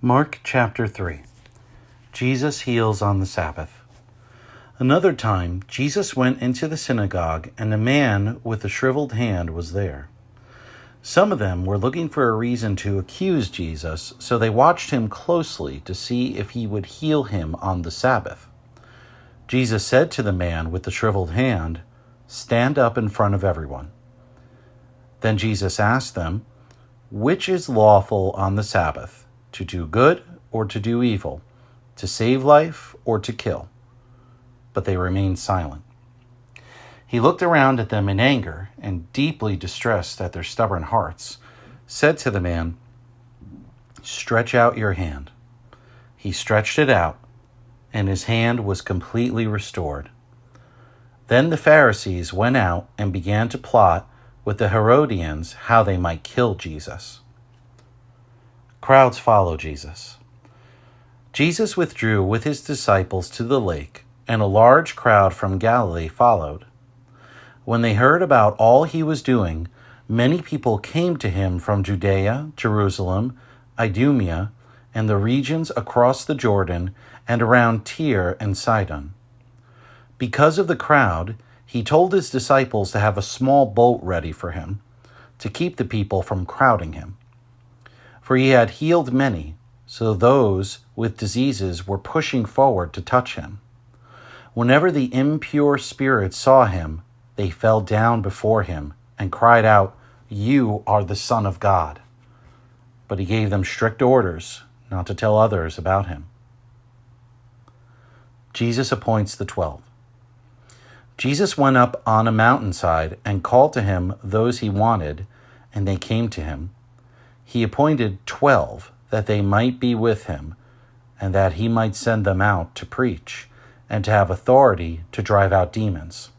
Mark chapter 3. Jesus heals on the Sabbath. Another time, Jesus went into the synagogue, and a man with a shriveled hand was there. Some of them were looking for a reason to accuse Jesus, so they watched him closely to see if he would heal him on the Sabbath. Jesus said to the man with the shriveled hand, "Stand up in front of everyone." Then Jesus asked them, "Which is lawful on the Sabbath, to do good or to do evil, to save life or to kill?" But they remained silent. He looked around at them in anger and, deeply distressed at their stubborn hearts, said to the man, "Stretch out your hand." He stretched it out, and his hand was completely restored. Then the Pharisees went out and began to plot with the Herodians how they might kill Jesus. Crowds follow Jesus. Jesus withdrew with his disciples to the lake, and a large crowd from Galilee followed. When they heard about all he was doing, many people came to him from Judea, Jerusalem, Idumea, and the regions across the Jordan and around Tyre and Sidon. Because of the crowd, he told his disciples to have a small boat ready for him, to keep the people from crowding him. For he had healed many, so those with diseases were pushing forward to touch him. Whenever the impure spirits saw him, they fell down before him and cried out, "You are the Son of God." But he gave them strict orders not to tell others about him. Jesus appoints the 12. Jesus went up on a mountainside and called to him those he wanted, and they came to him. He appointed 12 that they might be with him, and that he might send them out to preach, and to have authority to drive out demons.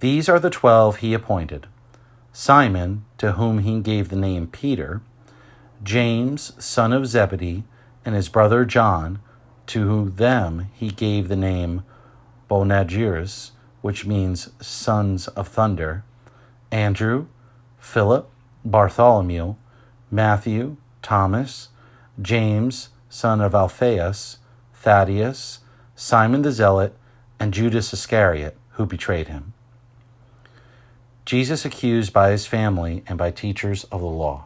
These are the 12 he appointed: Simon, to whom he gave the name Peter, James, son of Zebedee, and his brother John, to them he gave the name Boanerges, which means sons of thunder, Andrew, Philip, Bartholomew, Matthew, Thomas, James, son of Alphaeus, Thaddeus, Simon the Zealot, and Judas Iscariot, who betrayed him. Jesus accused by his family and by teachers of the law.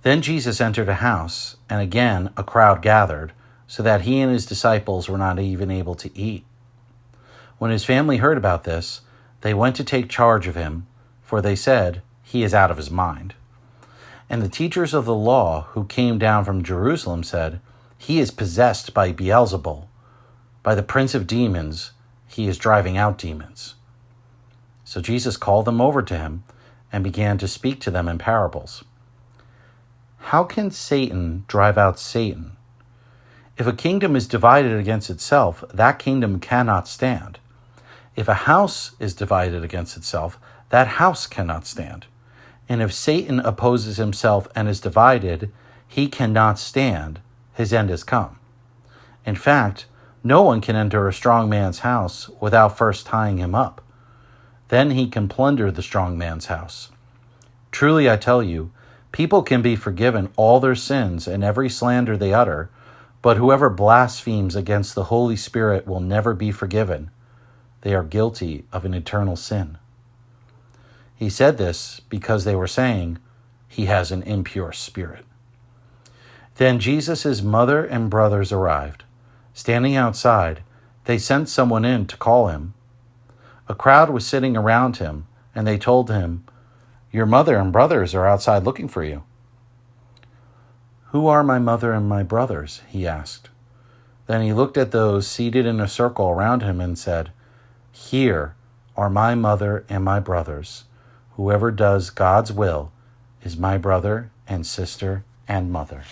Then Jesus entered a house, and again a crowd gathered, so that he and his disciples were not even able to eat. When his family heard about this, they went to take charge of him, for they said, "He is out of his mind." And the teachers of the law who came down from Jerusalem said, "He is possessed by Beelzebul. By the prince of demons, he is driving out demons." So Jesus called them over to him and began to speak to them in parables. "How can Satan drive out Satan? If a kingdom is divided against itself, that kingdom cannot stand. If a house is divided against itself, that house cannot stand. And if Satan opposes himself and is divided, he cannot stand. His end has come. In fact, no one can enter a strong man's house without first tying him up. Then he can plunder the strong man's house. Truly I tell you, people can be forgiven all their sins and every slander they utter, but whoever blasphemes against the Holy Spirit will never be forgiven. They are guilty of an eternal sin." He said this because they were saying, "He has an impure spirit." Then Jesus' mother and brothers arrived. Standing outside, they sent someone in to call him. A crowd was sitting around him, and they told him, "Your mother and brothers are outside looking for you." "Who are my mother and my brothers?" he asked. Then he looked at those seated in a circle around him and said, "Here are my mother and my brothers. Whoever does God's will is my brother and sister and mother."